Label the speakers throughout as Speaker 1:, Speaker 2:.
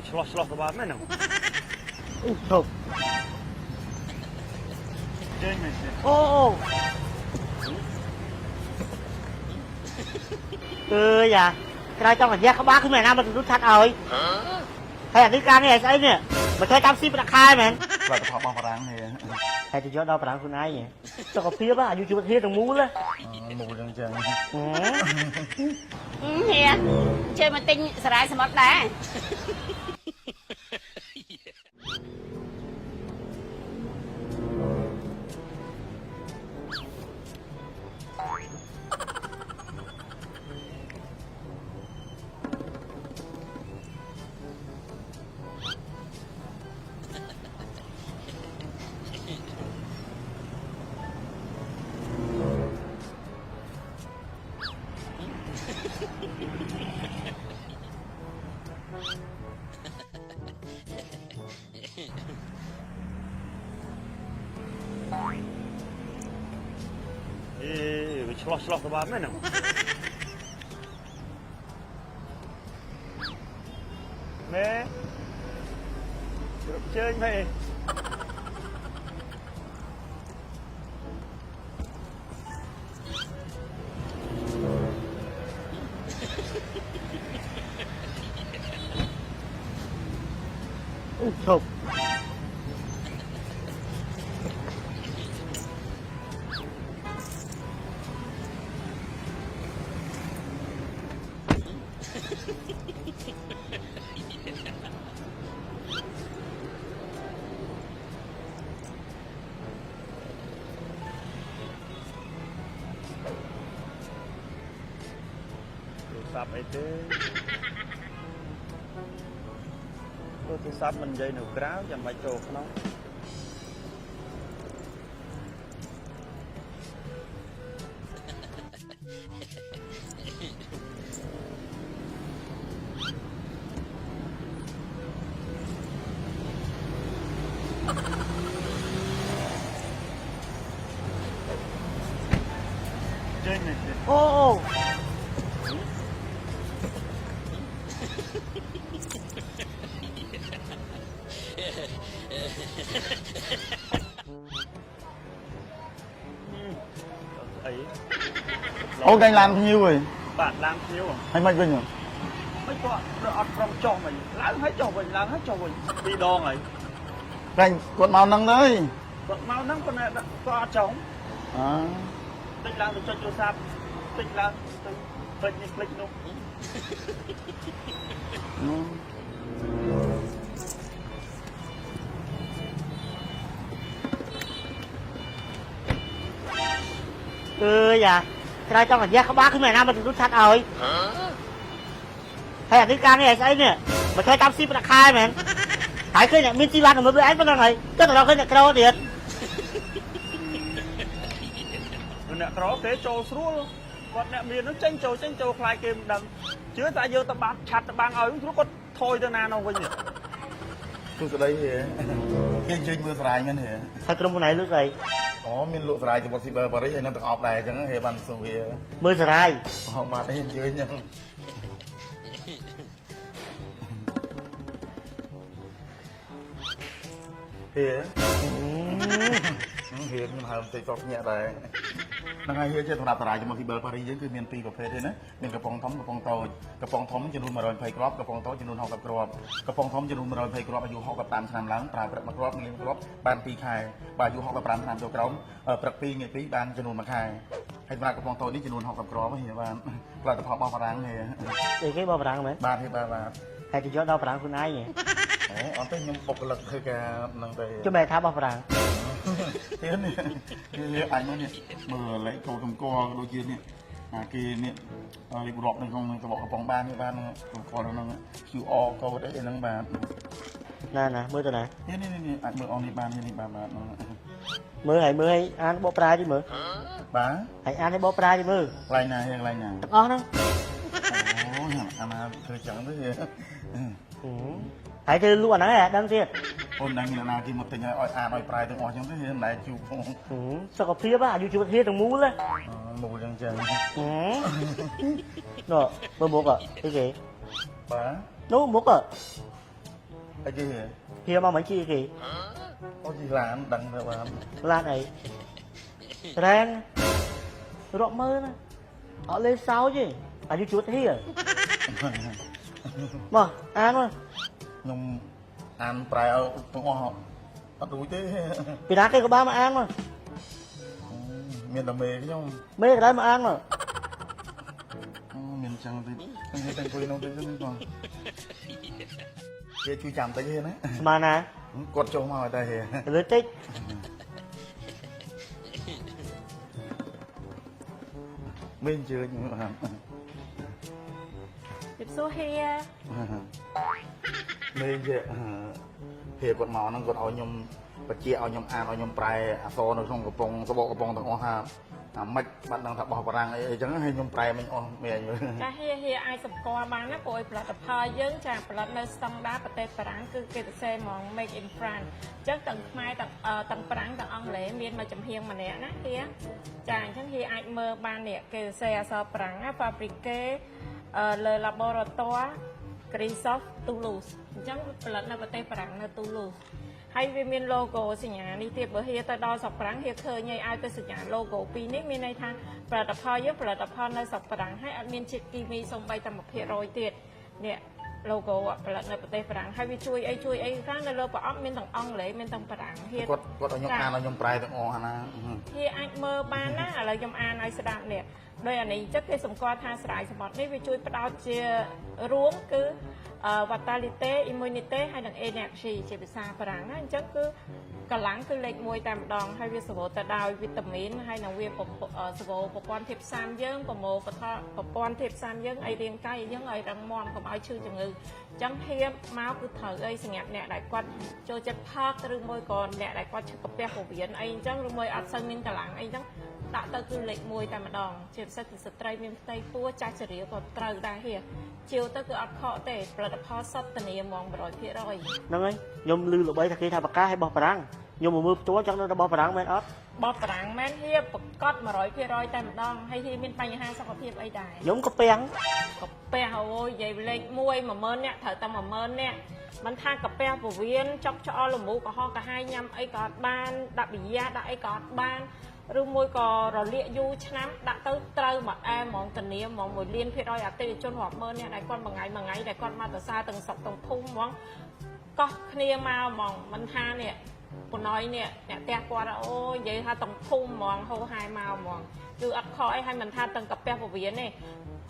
Speaker 1: ឆ្លោះទៅបាត់មែនហ្នឹងធប់ចេញមែនទេអូយ៉ាក្រោយចង់អាយ៉ាក្បាលគឺមែនណាមិនรู้ชัดឲ្យហើយអានេះការនេះស្អីនេះមិនធ្វើតាមស៊ីប្រាក់ខែមែនផលិតផលរបស់បារាំងនេះហើយទៅយកដល់បារាំងខ្លួនឯងសុខភាពអាយុជីវិតគ្នាទាំងមូលមូលចឹង
Speaker 2: ហ៊ានchơi mà tinh sải sầm mất đá
Speaker 1: ឆ្លោះទៅបាត់មែនហ្នឹងមែរកជើញមែឈប់សាប់អីទេទូរស័ព្ទមិននិយាយនៅក្រៅចាំបាច់ចូលក្នុងចេញមែនទេអូអូកែងឡានភ្ញៀវហីបាទឡានភ្ញៀវហើយមិនវិញមិនគាត់អត់ព្រមចុះវិញឡើងហើយចុះវិញឡើងហើយចុះវិញពីរដងហើយកែងគាត់មកហ្នឹងទៅគាត់មកហ្នឹងគាត់អត់ចុះតិចឡើងទៅចុចទូរស័ព្ទតិចឡើងទៅផ្លេចនេះផ្លេចនោះយ៉ាក្រោយចង់អាយ៉ាក្បាលគឺមែនណាមិនรู้ชัดឲ្យហើយអានេះការនេះស្អីនេះមិនធ្វើតាមស៊ីប្រាក់ខែមែនហើយឃើញអ្នកមានជីវ៉ាន់មើលឯងប៉ុណ្ណឹងហើយទៅដល់ឃើញអ្នកក្រទៀតអ្នកក្រគេចូលស្រួលគាត់អ្នកមាននឹងចេញចូលខ្លាយគេមិនដឹងជឿតែយើងទៅបាត់ឆាត់ទៅបាំងឲ្យព្រោះគាត់ថយទៅណានោះវិញទូស្ដីហ៎គេជើញមើលស្រាយមែនហ៎ហើយក្រុមខ្លួនឯងលក់ស្អីអូមានលក់ស្រាយជាមួយស៊ីបឺប៉ារីសហើយនឹងទាំងអប់ដែរអញ្ចឹងហេបានសុំវាមើលស្រាយអូបាទអីជើញហ្នឹងហេហេខ្ញុំហើមតិចតញាក់ដែរហ្នឹងហើយជាសម្រាប់តារាជាមួយស៊ីបឺប៉ារីសយើងគឺមានពីរប្រភេទទេណាមានកំប៉ុងធំកំប៉ុងតូចកំប៉ុងធំចំនួន120គ្រាប់កំប៉ុងតូចចំនួន60គ្រាប់កំប៉ុងធំចំនួន120គ្រាប់អាយុ65ឆ្នាំឡើងប្រើព្រឹកមួយគ្រាប់ងាយមួយគ្រាប់បាន2ខែបើអាយុ65ឆ្នាំចូលក្រោមព្រឹក2ងាយ2បានចំនួន1ខែហើយសម្រាប់កំប៉ុងតូចនេះចំនួន60គ្រាប់ហ្នឹងបានផលិតផលរបស់បារាំងនេះអីគេរបស់បារាំងមែនបាទទេបាទហើយទៅយកដល់បារាំងខ្លួនឯងអូអត់ទេខ្ញុំបុគ្គលិកធ្វើការហ្នឹងទៅជួយបែរថារបស់បារាំងទៀតនេះអញនេះមើលលេខកោកំកដូចជានេះគេនេះរៀបរាប់នៅក្នុងក្បោកកំប៉ុងបាននេះបានគាត់ក្នុង QR code អីហ្នឹងបាទណាមើលទៅណានេះអាចមើលអននេះបាននេះបាទមើលឲ្យអានបកប្រាយទីមើលបាទហើយអានឲ្យបកប្រាយទីមើលកន្លែងណាទាំងអស់ហ្នឹងអូអាណាធ្វើចឹងទៅហើយធ្វើលក់អាហ្នឹងដឹងទៀតអូនដឹងមានអាណាគេមកទិញឲ្យអានឲ្យប្រាយទាំងអស់ចឹងទៅមិនដែលជួបផងសុខភាពអាយុជីវិតគ្នាទាំងមូលមូលចឹងណ៎មើលមុខអីគេបាទនោះមុខ អីគេ
Speaker 3: ហៀមកមិនជីគេ
Speaker 1: អូជីឡានដឹងទៅបាន
Speaker 3: ឡានអីរ៉ែនរកមើលណាអត់លេសោចទេអាយុជួតហៀមកអានមក
Speaker 1: ខ្ញុំអានប្រែឲ្យទាំងអស់អត់រួចទេ
Speaker 3: ពីណាគេក៏បានមកអានមក
Speaker 1: មានតែមេខ្ញុំ
Speaker 3: មេក៏ដែរមកអានមក
Speaker 1: មានចឹងតិចខ្ញុំតែអង្គុយនោះតិចនេះបងគេជួយចាំតិចទេណា
Speaker 3: ស្មានណា
Speaker 1: គាត់ចុះមកតែហេ
Speaker 3: លើតិច
Speaker 1: មេអញ្ជើញបាទ
Speaker 2: ជិបសួរហៀ
Speaker 1: មេអញ្ជើញហេគាត់មកហ្នឹងគាត់ឲ្យខ្ញុំបជាឲ្យខ្ញុំអានឲ្យខ្ញុំប្រែអក្សរនៅក្នុងកំប៉ុងសបកកំប៉ុងទាំងអស់ថាអាម៉េចបាត់ដឹងថាបោះបារាំងអីចឹងហើយខ្ញុំប្រែមិញអស់មេអញ្ជើញ
Speaker 4: ចាហៀអាចសម្គាល់បានណាព្រោះផលិតផលយើងចាផលិតនៅស្តង់ដារប្រទេសបារាំងគឺគេសរសេរហ្មង make in France អញ្ចឹងទាំងខ្មែរទាំងបារាំងទាំងអង់គ្លេសមានមួយចំហៀងម្នាក់ណាហៀចាអញ្ចឹងហៀអាចមើលបាននេះគេសរសេរអក្សរបារាំងណា fabriqué le laboratoire Christophe Toulouse អញ្ចឹងផលិតនៅប្រទេសបារាំងនៅ Toulouse ហើយវាមាន logo សញ្ញានេះទៀតបើហៀទៅដល់ស្រុកបារាំងហៀឃើញឲ្យទៅសញ្ញា logo ពីរនេះមានន័យថាផលិតផលយើងផលិតផលនៅស្រុកបារាំងហើយអត់មានជាតិគីមីសូម្បីតែ1%ទៀតនេះ logo ផលិតនៅប្រទេសបារាំងហើយវាជួយអីខ្លះនៅលើប្រអប់មានទាំងអង់គ្លេសមានទាំងបារាំងហៀ
Speaker 1: គាត់ឲ្យខ្ញុំអានឲ្យខ្ញុំប្រែទាំងអស់អាណា
Speaker 4: ហៀអាចមើលបានណាឥឡូវខ្ញុំអានឲ្យស្ដាប់នេះដោយអានេះចិត្តគេសម្គាល់ថាស្រាយសមុទ្រនេះវាជួយផ្ដោតជារួមគឺ vitality immunity ហើយនិង energy ជាភាសាបារាំងណាអញ្ចឹងគឺកម្លាំងគឺលេខ1តែម្ដងហើយវាសម្បូរទៅដោយវីតាមីនហើយនិងវាសម្បូរប្រព័ន្ធភាពផ្សំយើងប្រព័ន្ធភាពផ្សំយើងឲ្យរាងកាយយើងឲ្យរឹងមាំកុំឲ្យឈឺជំងឺអញ្ចឹងហៀមកគឺត្រូវអីសម្រាប់អ្នកដែលគាត់ចូលចិត្តផឹកឬមួយក៏អ្នកដែលគាត់ឈឺកាពះពោះវៀនអីអញ្ចឹងឬមួយអត់សូវមានកម្លាំងអីអញ្ចឹងដាក់ទៅគឺលេខ1តែម្ដងជាពិសេសគឺស្ត្រីមានផ្ទៃពោះចាស់ចរាក៏ត្រូវដែរហៀជាវទៅគឺអត់ខកទេផលិតផលសុទ្ធធានាហ្មង 100%
Speaker 3: ហ្នឹងហើយខ្ញុំឮល្បីថាគេថាបកាឲ្យបោះបារាំងខ្ញុំមកមើលផ្ទាល់ចង់នៅតែបោះបារាំងមែនអត់
Speaker 4: បោះបារាំងមែនហៀប្រកាស 100% តែម្ដងហើយហៀមានបញ្ហាសុខភាពអីដែរ
Speaker 3: ខ្ញុំក៏ពាំង
Speaker 4: កាពះអូយនិយាយលេខ100,000នាក់ត្រូវតែ100,000នាក់មិនថាកាពះពវៀនចុកឆ្អល់លមូកកុហកកាហាយញ៉ាំអីក៏អត់បានដាក់ប៊ីយ៉ាដាក់អីក៏អត់បានឬមួយក៏រលាកយូរឆ្នាំដាក់ទៅត្រូវមកអែហ្មងធានាហ្មង1លាន%អតិថិជនរាប់ម៉ឺននាក់ដែលគាត់មួយថ្ងៃដែលគាត់មកទៅសារទាំងស្រុកទាំងភូមិហ្មងកោះគ្នាមកហ្មងមិនថានេះប៉ុណ្ណយនេះអ្នកផ្ទះគាត់អូយនិយាយថាទាំងភូមិហ្មងហូរហែមកហ្មងគឺអត់ខកអីហើយមិនថាទាំងកាពះពវៀនទេ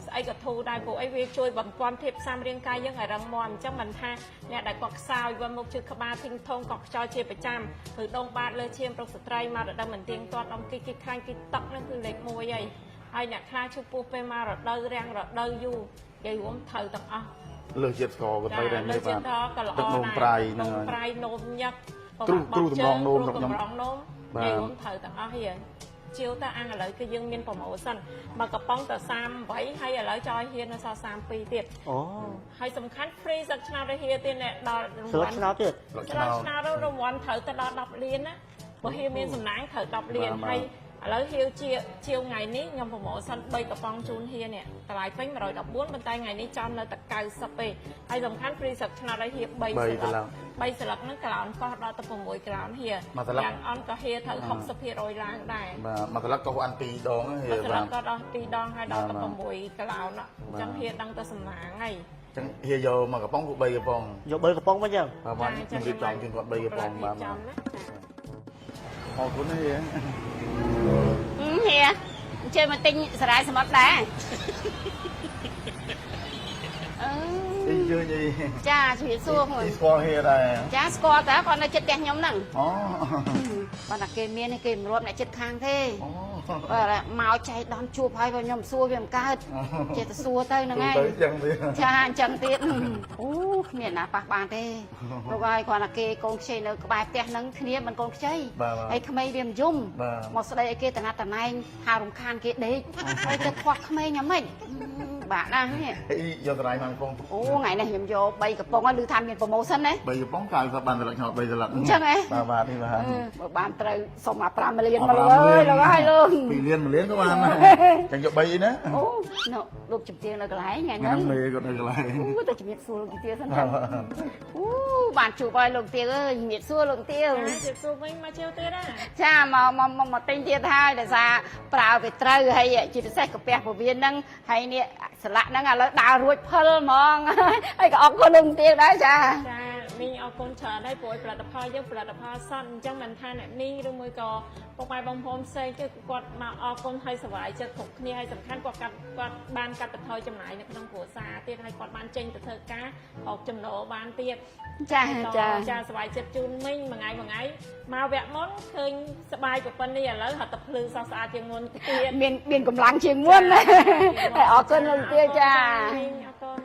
Speaker 4: ស្អីក៏ធូរដែរពួកអីវាជួយបំពេញភាពផ្សំរាងកាយយើងឲ្យរឹងមាំអញ្ចឹងមិនថាអ្នកដែលគាត់ខ្សោយវិលមកជឿក្បាលធីងធងក៏ខ្យល់ជាប្រចាំឬដងបាតលើឈាមប្រុសស្ត្រីមករដូវមិនទៀងទាត់ដងគិខ្លាញ់គិតឹកហ្នឹងគឺលេខ1ហើយអ្នកខ្លះឈឺពោះពេលមករដូវរាំងរដូវយូរនិយាយរួមត្រូវទាំងអស់
Speaker 1: លើជាតិស្ករក៏ត្រូវដែរនេះបាទ
Speaker 4: ក៏ល្អ
Speaker 1: ទឹកនោមប្រៃហ្នឹងហើយ
Speaker 4: ប្រៃនោមញឹក
Speaker 1: គ្រូតម្រង់នោមរបស់ខ្ញុំ
Speaker 4: គ្រូតម្រង់នោមនិយាយរួមត្រូវទាំងអស់ហៀជាវទៅអាំងឥឡូវគឺយើងមានប្រម៉ូសិនមកកំប៉ុងទៅ38ហើយឥឡូវចោលហ៊ាននៅសល់32ទៀត
Speaker 3: អូ
Speaker 4: ហើយសំខាន់ free សឹកឆ្នោតទៅហ៊ាទៀតដល់រង្
Speaker 3: ស្លឹ
Speaker 4: វា
Speaker 3: ក
Speaker 4: ន់
Speaker 3: ឆ្នោតទៀត
Speaker 4: ឆ្នោតរង្វាន់ត្រូវទៅដល់10លានណាព្រោះហ៊ាមានសំណាងត្រូវ10លានហើយឥឡូវហ៊ាជាវថ្ងៃនេះខ្ញុំប្រម៉ូសិន3កំប៉ុងជូនហ៊ានេះតម្លៃពេញ114ប៉ុន្តែថ្ងៃនេះចំនៅតែ90ទេហើយសំខាន់ free សឹកឆ្នោតឲ្យហ៊ា3ស្លឹក3ស្លឹកហ្នឹងក្លោនកោះដល់ទៅ6ក្លោនហ៊ាយ៉ាងអន់ក៏ហ៊ាត្រូវ60%ឡើងដែរ
Speaker 1: បាទមកកន្លឹកក៏អាន2ដងហេ
Speaker 4: ស្លឹ
Speaker 1: បាទ
Speaker 4: កក៏ដល់2ដងហើយដល់ទៅ6ក្លោនអញ្ចឹងហ៊ាដឹងទៅសំណាងហើយ
Speaker 1: ចឹងហេយកមកកំប៉ុងគឺ3កំប៉ុង
Speaker 3: យក3កំប៉ុងមកចឹង
Speaker 1: បាទខ្ញុំរៀបចំជូនគាត់3កំប៉ុងបាទ
Speaker 4: ចំណា
Speaker 1: អរគុណហេ
Speaker 2: ហៀអញ្ជើញមកទិញសារាយសមុទ្រដែរអឺ
Speaker 1: អីយើយី
Speaker 2: ចាជំរាបសួរហ្នឹង
Speaker 1: ទីស្គាល់ហេដែរ
Speaker 2: ចាស្គាល់តើគាត់នៅចិត្តផ្ទះខ្ញុំហ្នឹង
Speaker 1: អូ
Speaker 2: គាត់ថាគេមានគេមិនរាប់អ្នកចិត្តខាងទេ
Speaker 1: អូ
Speaker 2: បាទមកចែកដំជួបហើយបើខ្ញុំសួរវាមិនកើតចេះតែសួរទៅហ្នឹងឯង
Speaker 1: ទៅចឹងទៀត
Speaker 2: ចាអញ្ចឹងទៀតអូគ្មានណាប៉ះបានទេព្រោះហើយគាត់ថាគេកូនខ្ចីនៅក្បែរផ្ទះហ្នឹងគ្នាមិនកូនខ្ចីហើយក្មេងវាមិនយំមកស្ដីឲ្យគេតណាត់តណែងថារំខានគេដេកហើយទៅខ្វះក្មេងយ៉ាងម៉េច bạn đó nhỉ.
Speaker 1: Vô trai mang phong.
Speaker 2: Ô ngày này nhầm vô bay cặp bông á, đưa tham miền promotion đấy.
Speaker 1: Bây giờ bóng cài sao bàn lại ngọt bây giờ lật.
Speaker 2: Chắc ấy.
Speaker 1: Bà đi bà.
Speaker 2: Bạn trời xong mà pram liền mà ơi, rồi hai luôn.
Speaker 1: Bị liền mà liền các bạn. Chẳng cho bay nữa.
Speaker 2: Ô, nó lúc chụp tiền là cái lái ngày
Speaker 1: Ngày năm
Speaker 2: nữa.
Speaker 1: mê còn đây lại.
Speaker 2: Ô, tôi chỉ biết xua lồng tiêu sẵn sàng. Ô, bạn chụp bay lồng tiêu ơi, biết xua lồng tiêu.
Speaker 4: Chụp xua mình mà chiêu tiết á.
Speaker 2: Cha mà tên tiêu hai để ra prao về trời hay chỉ sẽ cặp bè của viên năng hay nè sạ năng là đào ruột phơi mong hay có có lồng tiêu đấy cha.
Speaker 4: ចាមីងអរគុណច្រើនហើយព្រោះផលិតផលយើងផលិតផលសន្និអញ្ចឹងមិនថាអ្នកមីងឬមួយក៏ពុកម៉ែបងប្អូនផ្សេងគឺគាត់មកអរគុណហើយសប្បាយចិត្តគ្រប់គ្នាហើយសំខាន់គាត់បានកាត់បន្ថយចំណាយនៅក្នុងគ្រួសារទៀតហើយគាត់បានចេញទៅធ្វើការរកចំណូលបានទៀត
Speaker 2: ចាចា
Speaker 4: ចាសប្បាយចិត្តជូនមីងមួយថ្ងៃមកវគ្គមុនឃើញសប្បាយប៉ុណ្នេះឥឡូវហត់តែភ្លឺសស្អាតជាងមុនទៀត
Speaker 2: មានកម្លាំងជាងមុនណាតែអរគុណលោកទាចា
Speaker 4: មីងអរគុណ